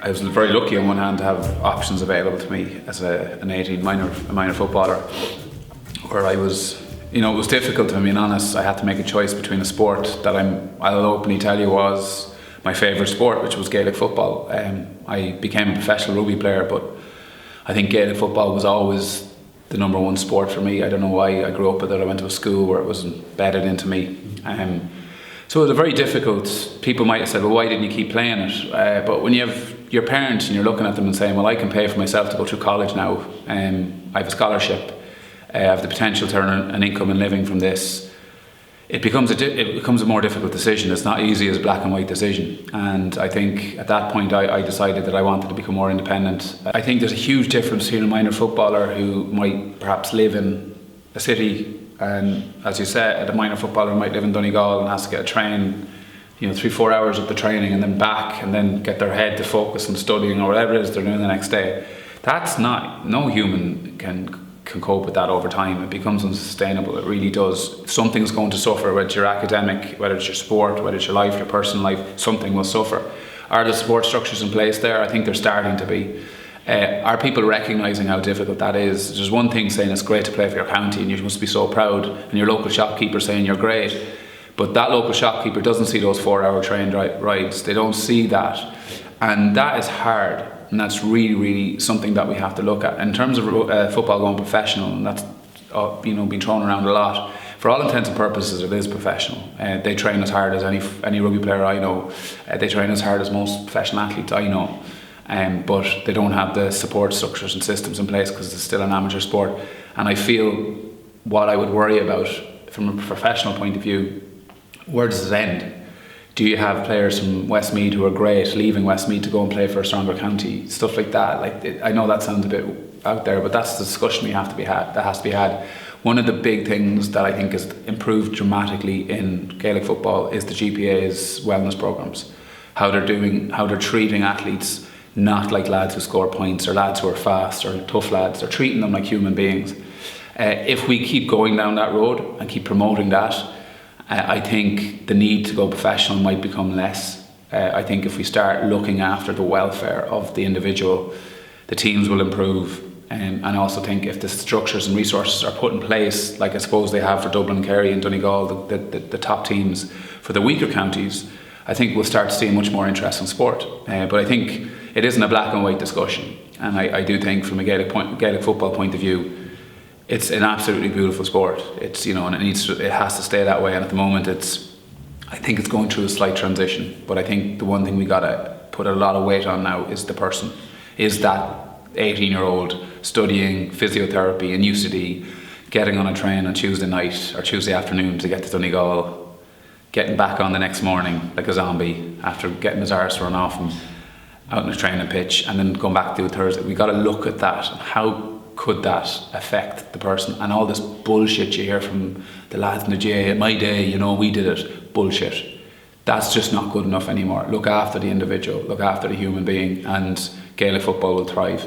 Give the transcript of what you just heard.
I was very lucky on one hand to have options available to me as an 18 minor footballer, where I was, it was difficult, if I'm being honest. I had to make a choice between a sport that I'll openly tell you was my favourite sport, which was Gaelic football. I became a professional rugby player, but I think Gaelic football was always the number one sport for me. I don't know why. I grew up with it. I went to a school where it was embedded into me. So it was a very difficult. People might have said, well, why didn't you keep playing it? But when you have your parents and you're looking at them and saying, well, I can pay for myself to go through college now. I have a scholarship. I have the potential to earn an income and living from this. It becomes a more difficult decision. It's not easy as a black and white decision. And I think at that point I decided that I wanted to become more independent. I think there's a huge difference between a minor footballer who might perhaps live in a city, and as you said, a minor footballer might live in Donegal and has to get a train, 3-4 hours of the training and then back, and then get their head to focus on studying or whatever it is they're doing the next day. No human can cope with that over time. It becomes unsustainable. It really does. Something's going to suffer, whether it's your academic, whether it's your sport, whether it's your life, your personal life, something will suffer. Are the support structures in place there? I think they're starting to be. Are people recognising how difficult that is? There's one thing saying it's great to play for your county and you must be so proud, and your local shopkeeper saying you're great, but that local shopkeeper doesn't see those 4-hour train rides. They don't see that, and that is hard. And that's really, really something that we have to look at. In terms of football going professional, and that's been thrown around a lot, for all intents and purposes it is professional. They train as hard as any rugby player I know. They train as hard as most professional athletes I know. But they don't have the support structures and systems in place because it's still an amateur sport. And I feel what I would worry about from a professional point of view, where does it end? Do you have players from Westmeath who are great leaving Westmeath to go and play for a stronger county? Stuff like that. I know that sounds a bit out there, but that's the discussion that has to be had. One of the big things that I think has improved dramatically in Gaelic football is the GPA's wellness programs. How they're treating athletes not like lads who score points or lads who are fast or tough lads. They're treating them like human beings. If we keep going down that road and keep promoting that, I think the need to go professional might become less. I think if we start looking after the welfare of the individual, the teams will improve. And I also think if the structures and resources are put in place, like I suppose they have for Dublin, Kerry and Donegal, the top teams, for the weaker counties, I think we'll start to see much more interest in sport. But I think it isn't a black and white discussion. And I do think from a Gaelic football point of view, it's an absolutely beautiful sport. It's and it has to stay that way. And at the moment, I think it's going through a slight transition. But I think the one thing we gotta put a lot of weight on now is the person. Is that 18-year-old studying physiotherapy in UCD, getting on a train on Tuesday night or Tuesday afternoon to get to Donegal, getting back on the next morning like a zombie after getting his arse run off him out on a training pitch, and then going back to it Thursday. We got to look at that. How could that affect the person? And all this bullshit you hear from the lads in the GA, my day, we did it. Bullshit. That's just not good enough anymore. Look after the individual, look after the human being, and Gaelic football will thrive.